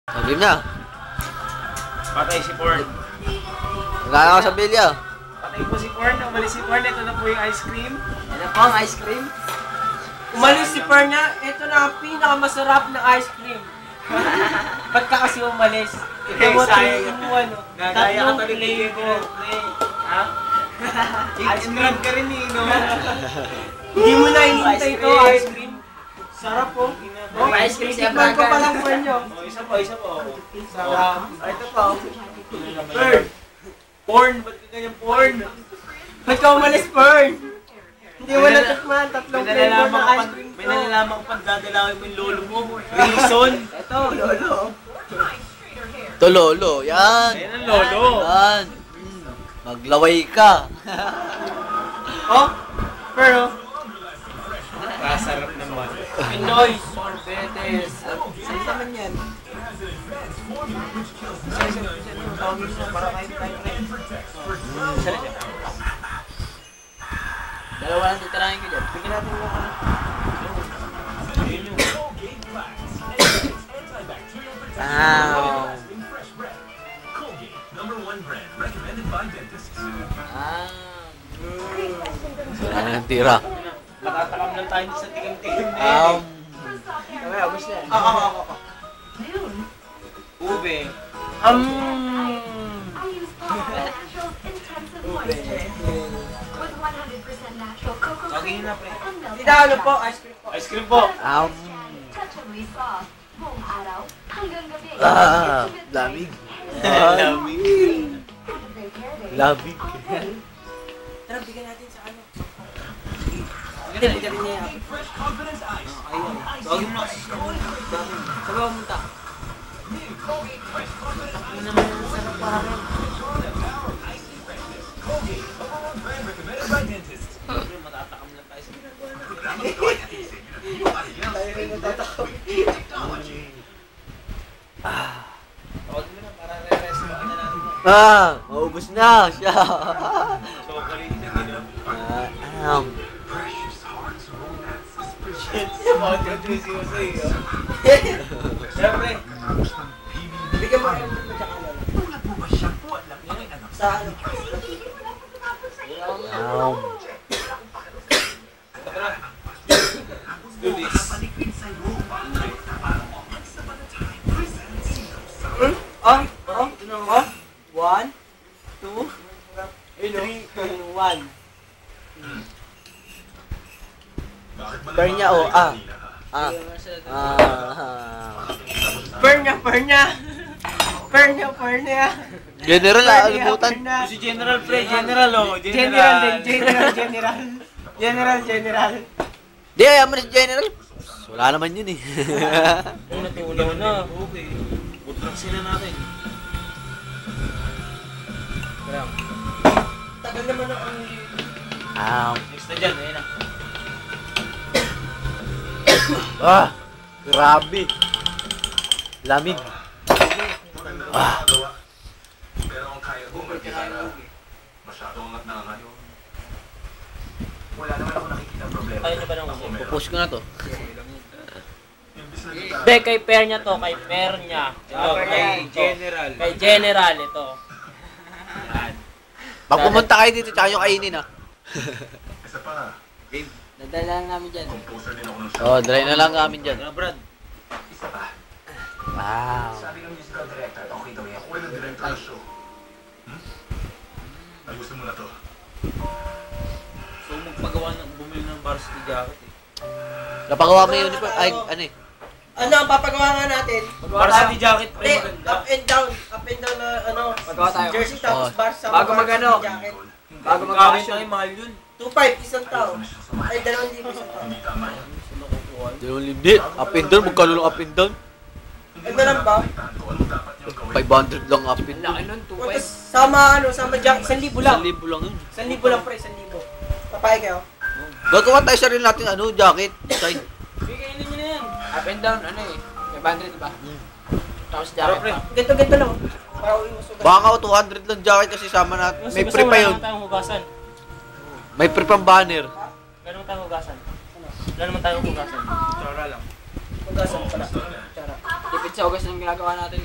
Game na. Patay si Porn. Nagkaka ka sa bilya. Patay po si Porn. Umalis si Porn. Ito na po yung ice cream. Ano po ang ice cream? Umalis si Perna. Ito na ang pinakamasarap na ice cream. Ba't ka kasi umalis? Ito mo 3 in 1. Gagaya ka Tatlong talaga flavor. Ha? Ice cream ka rin eh, no? Hindi mo na hinihintay ito, ice cream. Sarap po. Oh, ice cream siya Tikman ko pa lang po nyo. Oh, isa pa. Sarap. Ito pa. Porn. Porn. Ba't ka ganyan porn? Ba't ka umalis, Pern? Hindi mo na tikman. Tatlong flavor na ice cream May to. nalalaman kang pagdadalawin mo yung lolo mo. Reason. Ito, lolo. Ito, lolo. Yan. Ayan ang lolo. Yan. Maglaway ka. Oh, pero, Kasarap naman. Pinoy, sorbetes. Saan naman yan? Dalawa lang titirahin ko dyan. Bigyan natin yung Wow. Wala nang tira. Matatakam lang tayo sa tingin-tingin na Um, Kamaya, ubos na yan. Ube. Saging na, pre. Tita, ano po? Ice cream po. Ice cream po. Lamig. Lamig. Lamig. Tara, bigyan natin sa ano. Bigyan niya yan. Saging na. Sabi mo munta. Ano naman ang sarap para rin. Siyempre, matatakam lang tayo sa ginagawa natin. Tayo rin natatakot. Tawag mo na para re-rest mo na natin. Maubos na siya. Chocolate na gano'n. Shit, makatraduce ko sa iyo. Siyempre. Bigyan mo kayo ng magkakalala. Sa ano? Tara. Let's do this. Oh. 1, 2, 3, 1. Burn niya o. Pernya. General, alimutan. Si General Pre, General oh. General. Di, ayaw mo na si General. Wala naman yun eh. Oh, natulaw na. Okay. Butraksin na natin. Tagal naman ang Next na dyan, ayun na. Grabe. Lamig. Pero ang kaya ko magkikita, masyado angat na angat. Wala naman ako nakikita problema. Kaya niyo ba nang uso? Pupush ko na to. Imbis na kita, Be, kay pair niya to, kay pair niya. Ito, kay General. Kay General ito. Yan. Pag pumunta kayo dito, tsaka yung kainin ah. isa pa, Nadala namin dyan. composer din ako ng show. Oh, dry na lang kami dyan. Ano, Brad? Isa pa, Wow. sabi ng musical director, okay daw yan. Ako rin ang director ng show. Ayusin mo na to. So, magpagawa ng bumili ng varsity jacket eh. Napagawa mo yung uniform. Ay, ano eh. Ano ang papagawa nga natin? Varsity jacket, pre, Hindi, maganda. up and down na ano. Magawa tayo. Jersey tapos Oh. Barca. Bago magano. Jacket. Bago Gamit mag-fashion. tayo, mahal yun. 2.5 isang tao. Ay, 2,000 isang tao. Hindi tama yan. Saan nakukuha? Dalawang hindi. Up and down. Magkano lang up and down? Ano lang ba? Kung anong dapat niyong gawin. 500 lang up and down. Laki nun, Tapos sama jacket, 1,000 lang. 1,000 lang yun. 1,000 lang pre, 1,000. Papayag kayo? Gagawa tayo sarili natin ano, jacket. Side. Bigay nyo na yan. Up and down, ano eh. 500 diba? Tapos Pero, jacket pre, pa. Ganto lang. Para uwi mo sugat. Baka 200 lang jacket kasi sama natin. May pre pa yun. Wala naman tayong hugasan. May pre pang banner. Wala naman tayong hugasan. Wala naman tayong hugasan. Tsara lang. Hugasan pala. Tsara. Tipid sa August ang ginagawa natin.